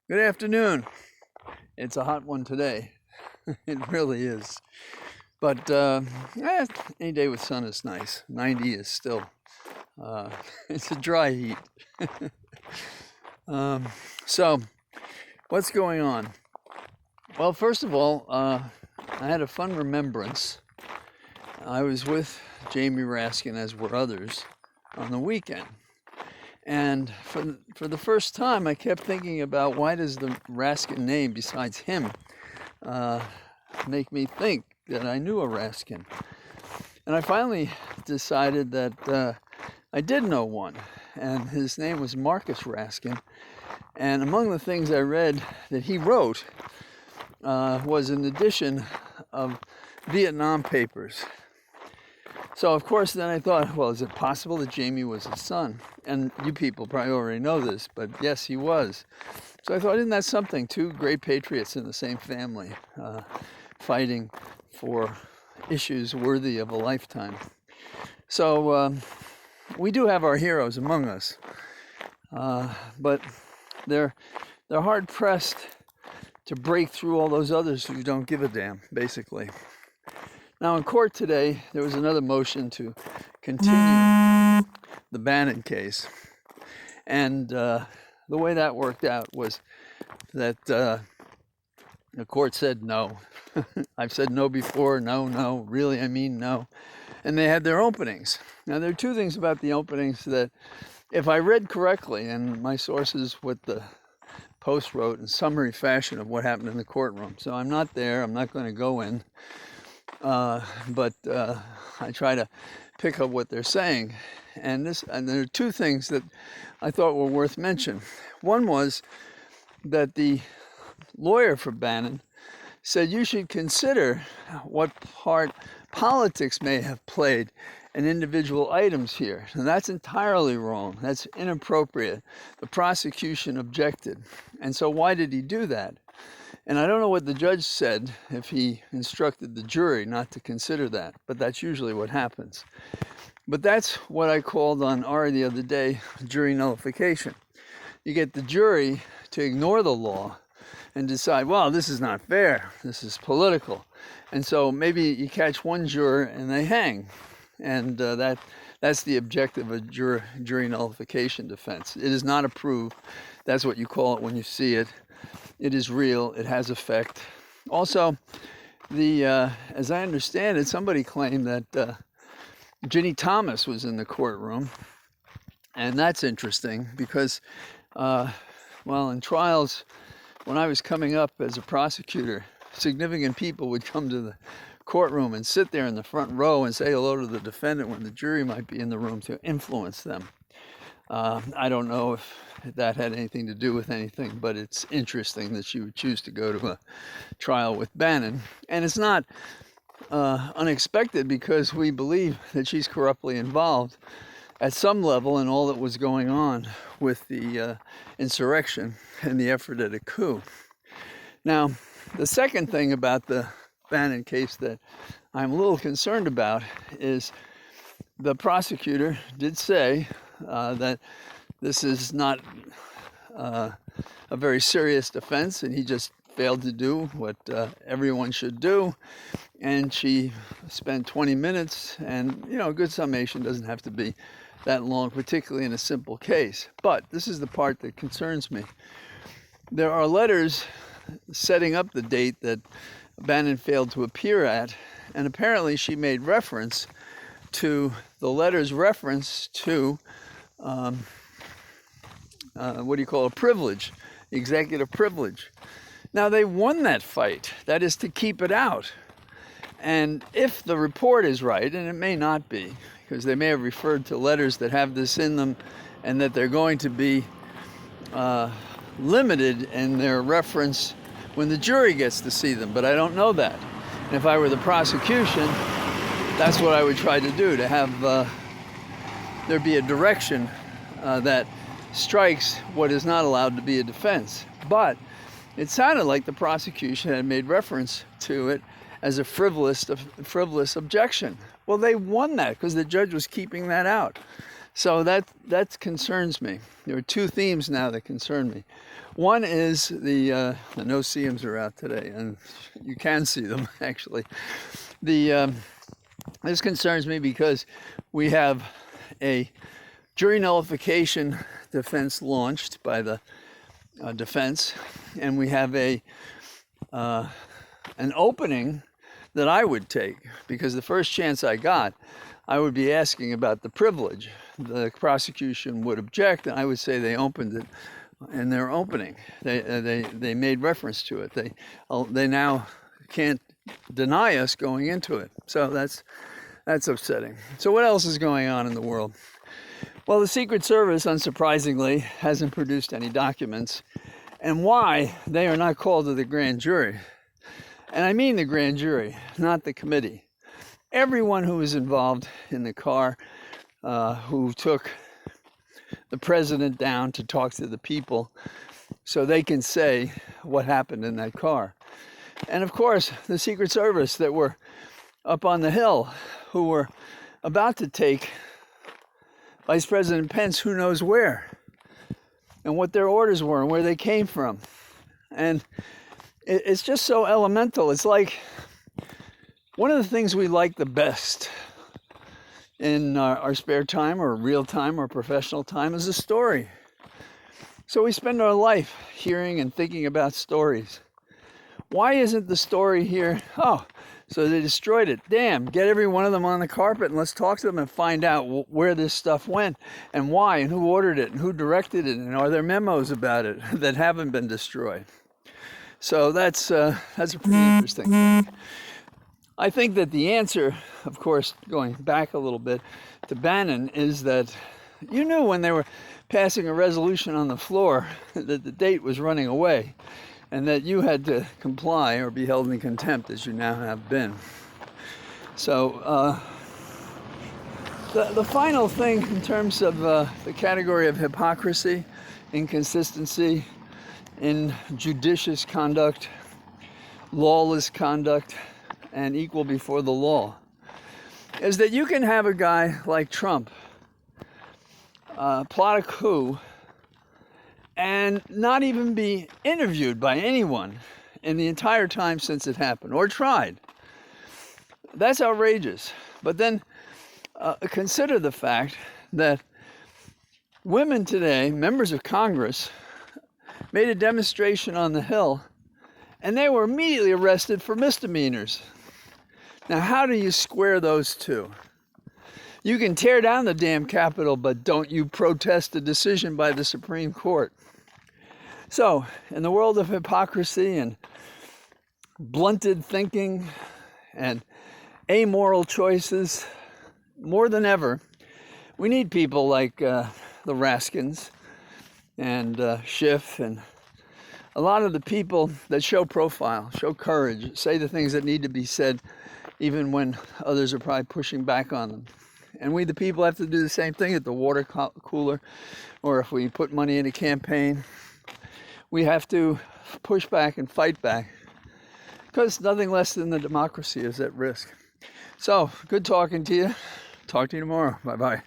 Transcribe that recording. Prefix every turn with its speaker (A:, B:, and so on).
A: Good afternoon. It's a hot one today. It really is. But any day with sun is nice. 90 is still, uh, it's a dry heat. um, so, what's going on? Well, first of all, I had a fun remembrance. I was with Jamie Raskin, as were others, on the weekend. And for the first time, I kept thinking about why does the Raskin name, besides him, uh, make me think that I knew a Raskin. And I finally decided that I did know one, and his name was Marcus Raskin. And among the things I read that he wrote was an edition of Vietnam Papers. So, of course, then I thought, well, is it possible that Jamie was his son? And you people probably already know this, but yes, he was. So I thought, isn't that something? Two great patriots in the same family, fighting for issues worthy of a lifetime. So we do have our heroes among us, but they're hard pressed to break through all those others who don't give a damn, basically. Now, in court today, there was another motion to continue the Bannon case. And the way that worked out was that the court said no. I've said no before, no, really, I mean no. And they had their openings. Now, there are two things about the openings that, if I read correctly, and my sources, what the Post wrote in summary fashion of what happened in the courtroom. So I'm not there, I'm not going to go in. But I try to pick up what they're saying. And there are two things that I thought were worth mention. One was that the lawyer for Bannon said you should consider what part politics may have played in individual items here. And that's entirely wrong. That's inappropriate. The prosecution objected. And so why did he do that? And I don't know what the judge said, if he instructed the jury not to consider that, but that's usually what happens. But that's what I called on Ari the other day, jury nullification. You get the jury to ignore the law and decide, well, this is not fair, this is political. And so maybe you catch one juror and they hang. And that's the objective of jury nullification defense. It is not approved. That's what you call it when you see it. It is real. It has effect. Also, as I understand it, somebody claimed that Ginny Thomas was in the courtroom, and that's interesting because, in trials, when I was coming up as a prosecutor, significant people would come to the courtroom and sit there in the front row and say hello to the defendant when the jury might be in the room to influence them. I don't know if that had anything to do with anything, but it's interesting that she would choose to go to a trial with Bannon. And it's not unexpected because we believe that she's corruptly involved at some level in all that was going on with the insurrection and the effort at a coup. Now, the second thing about the Bannon case that I'm a little concerned about is the prosecutor did say that this is not a very serious offense, and he just failed to do what everyone should do. And she spent 20 minutes, and a good summation doesn't have to be that long, particularly in a simple case. But this is the part that concerns me. There are letters setting up the date that Bannon failed to appear at, and apparently she made reference to the letter's reference to a privilege, executive privilege. Now, they won that fight. That is to keep it out. And if the report is right, and it may not be, because they may have referred to letters that have this in them and that they're going to be limited in their reference when the jury gets to see them, but I don't know that. And if I were the prosecution, that's what I would try to do, to have there be a direction that strikes what is not allowed to be a defense. But it sounded like the prosecution had made reference to it as a frivolous objection. Well, they won that because the judge was keeping that out. So that concerns me. There are two themes now that concern me. One is the no-see-ums are out today, and you can see them actually. This concerns me because we have a jury nullification defense launched by the defense, and we have an opening that I would take, because the first chance I got, I would be asking about the privilege. The prosecution would object, and I would say they opened it in their opening. They made reference to it. They now can't deny us going into it. So that's upsetting. So what else is going on in the world? Well, the Secret Service, unsurprisingly, hasn't produced any documents. And why they are not called to the grand jury. And I mean the grand jury, not the committee. Everyone who was involved in the car, who took the president down to talk to the people so they can say what happened in that car. And of course, the Secret Service that were up on the Hill, who were about to take Vice President Pence who knows where, and what their orders were and where they came from. And it's just so elemental. It's like one of the things we like the best in our spare time or real time or professional time is a story. So we spend our life hearing and thinking about stories. Why isn't the story here? Oh, so they destroyed it. Damn, get every one of them on the carpet and let's talk to them and find out where this stuff went and why and who ordered it and who directed it, and are there memos about it that haven't been destroyed. So that's a pretty interesting thing. I think that the answer, of course, going back a little bit to Bannon, is that you knew when they were passing a resolution on the floor that the date was running away, and that you had to comply or be held in contempt, as you now have been. So the final thing in terms of the category of hypocrisy, inconsistency, injudicious conduct, lawless conduct, and equal before the law, is that you can have a guy like Trump plot a coup and not even be interviewed by anyone in the entire time since it happened, or tried. That's outrageous. But then consider the fact that women today, members of Congress, made a demonstration on the Hill, and they were immediately arrested for misdemeanors. Now, how do you square those two? You can tear down the damn Capitol, but don't you protest a decision by the Supreme Court. So, in the world of hypocrisy and blunted thinking and amoral choices, more than ever, we need people like the Raskins and Schiff and a lot of the people that show profile, show courage, say the things that need to be said, even when others are probably pushing back on them. And we, the people, have to do the same thing at the water cooler, or if we put money in a campaign, we have to push back and fight back, because nothing less than the democracy is at risk. So, good talking to you. Talk to you tomorrow. Bye-bye.